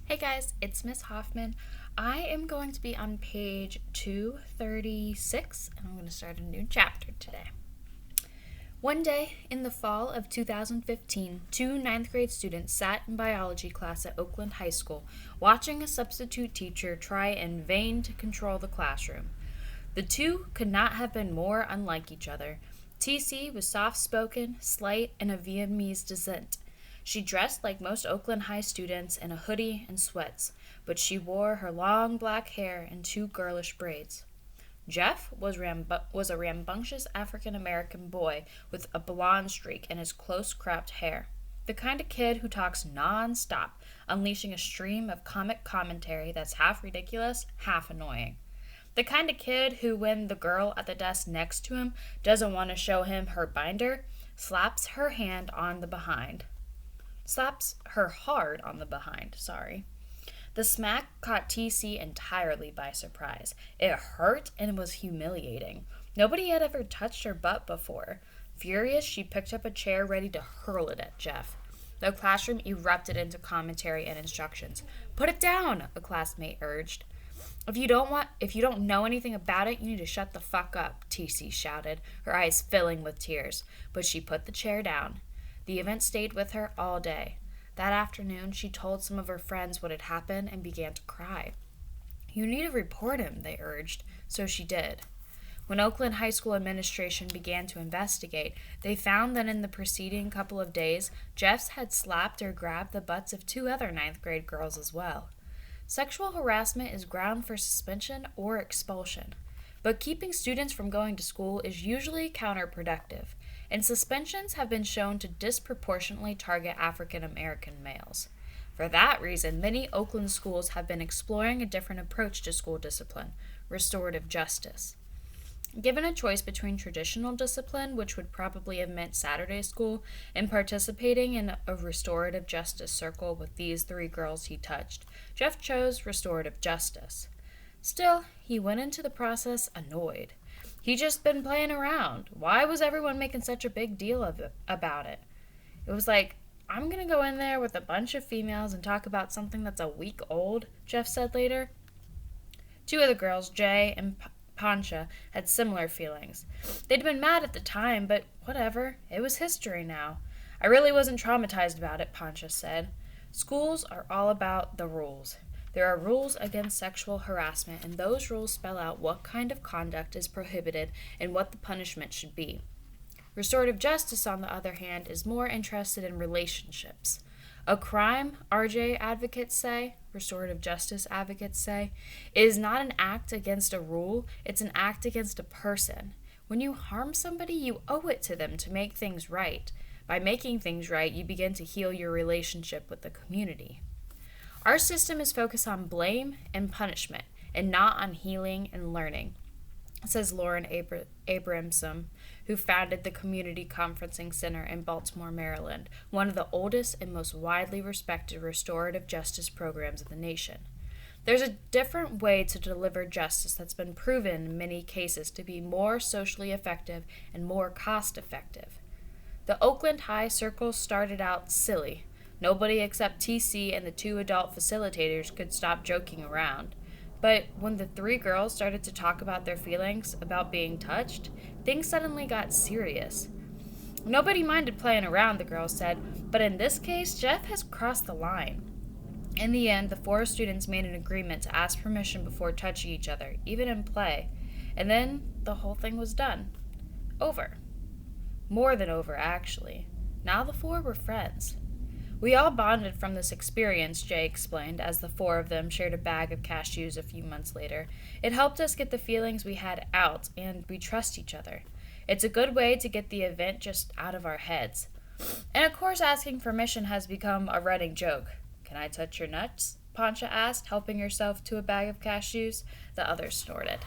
Hey guys, it's Miss Hoffman. I am going to be on page 236 and I'm going to start a new chapter today. One day in the fall of 2015, two ninth grade students sat in biology class at Oakland High School, watching a substitute teacher try in vain to control the classroom. The two could not have been more unlike each other. TC was soft spoken, slight, and of Vietnamese descent. She dressed like most Oakland High students in a hoodie and sweats, but she wore her long black hair in two girlish braids. Jeff was a rambunctious African American boy with a blonde streak in his close cropped hair. The kind of kid who talks non-stop, unleashing a stream of comic commentary that's half ridiculous, half annoying. The kind of kid who, when the girl at the desk next to him doesn't want to show him her binder, slaps her hard on the behind, sorry. The smack caught TC entirely by surprise. It hurt and was humiliating. Nobody had ever touched her butt before. Furious, she picked up a chair ready to hurl it at Jeff. The classroom erupted into commentary and instructions. "Put it down," a classmate urged. If you don't know anything about it, you need to shut the fuck up," TC shouted, her eyes filling with tears. But she put the chair down. The event stayed with her all day. That afternoon, she told some of her friends what had happened and began to cry. "You need to report him," they urged, so she did. When Oakland High School administration began to investigate, they found that in the preceding couple of days, Jeff had slapped or grabbed the butts of two other ninth grade girls as well. Sexual harassment is ground for suspension or expulsion, but keeping students from going to school is usually counterproductive, and suspensions have been shown to disproportionately target African American males. For that reason, many Oakland schools have been exploring a different approach to school discipline, restorative justice. Given a choice between traditional discipline, which would probably have meant Saturday school, and participating in a restorative justice circle with these three girls he touched, Jeff chose restorative justice. Still, he went into the process annoyed. He'd just been playing around. Why was everyone making such a big deal about it? It was like, "I'm going to go in there with a bunch of females and talk about something that's a week old," Jeff said later. Two of the girls, Jay and Pancha, had similar feelings. They'd been mad at the time, but whatever. It was history now. "I really wasn't traumatized about it," Pancha said. Schools are all about the rules. There are rules against sexual harassment, and those rules spell out what kind of conduct is prohibited and what the punishment should be. Restorative justice, on the other hand, is more interested in relationships. A crime, restorative justice advocates say, is not an act against a rule, it's an act against a person. When you harm somebody, you owe it to them to make things right. By making things right, you begin to heal your relationship with the community. Our system is focused on blame and punishment, and not on healing and learning, says Lauren Abramson, who founded the Community Conferencing Center in Baltimore, Maryland, one of the oldest and most widely respected restorative justice programs in the nation. There's a different way to deliver justice that's been proven in many cases to be more socially effective and more cost-effective. The Oakland High Circle started out silly. Nobody except TC and the two adult facilitators could stop joking around. But when the three girls started to talk about their feelings about being touched, things suddenly got serious. "Nobody minded playing around," the girls said, "but in this case, Jeff has crossed the line." In the end, the four students made an agreement to ask permission before touching each other, even in play, and then the whole thing was done. Over. More than over, actually. Now the four were friends. "We all bonded from this experience," Jay explained, as the four of them shared a bag of cashews a few months later. "It helped us get the feelings we had out, and we trust each other. It's a good way to get the event just out of our heads." And of course asking permission has become a running joke. "Can I touch your nuts?" Pancha asked, helping herself to a bag of cashews. The others snorted.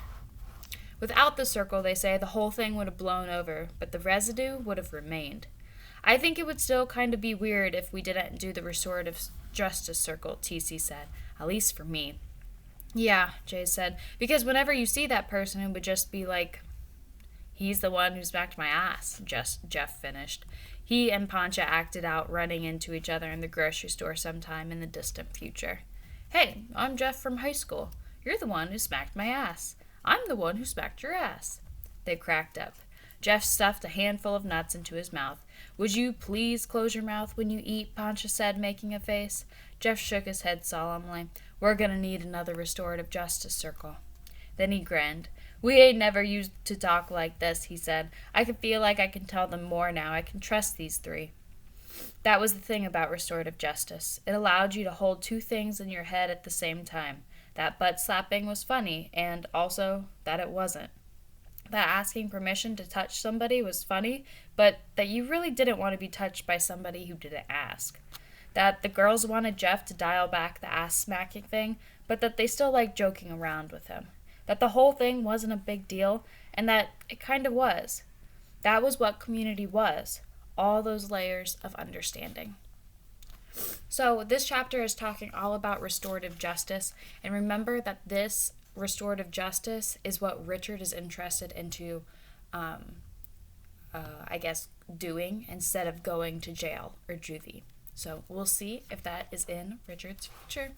Without the circle, they say, the whole thing would have blown over, but the residue would have remained. "I think it would still kind of be weird if we didn't do the restorative justice circle," TC said. "At least for me." "Yeah," Jay said, "because whenever you see that person, it would just be like, 'He's the one who smacked my ass,'" Jeff finished. He and Pancha acted out running into each other in the grocery store sometime in the distant future. Hey, I'm Jeff from high school. You're the one who smacked my ass. I'm the one who smacked your ass. They cracked up. Jeff stuffed a handful of nuts into his mouth. Would you please close your mouth when you eat? Pancha said, making a face. Jeff shook his head solemnly. We're gonna need another restorative justice circle. Then he grinned. We ain't never used to talk like this, he said. I can feel like I can tell them more now. I can trust these three. That was the thing about restorative justice. It allowed you to hold two things in your head at the same time. That butt slapping was funny, and also that it wasn't. That asking permission to touch somebody was funny, but that you really didn't want to be touched by somebody who didn't ask. That the girls wanted Jeff to dial back the ass smacking thing, but that they still liked joking around with him. That the whole thing wasn't a big deal, and that it kind of was. That was what community was. All those layers of understanding. So this chapter is talking all about restorative justice, and remember that this restorative justice is what Richard is interested into, doing instead of going to jail or juvie. So we'll see if that is in Richard's future.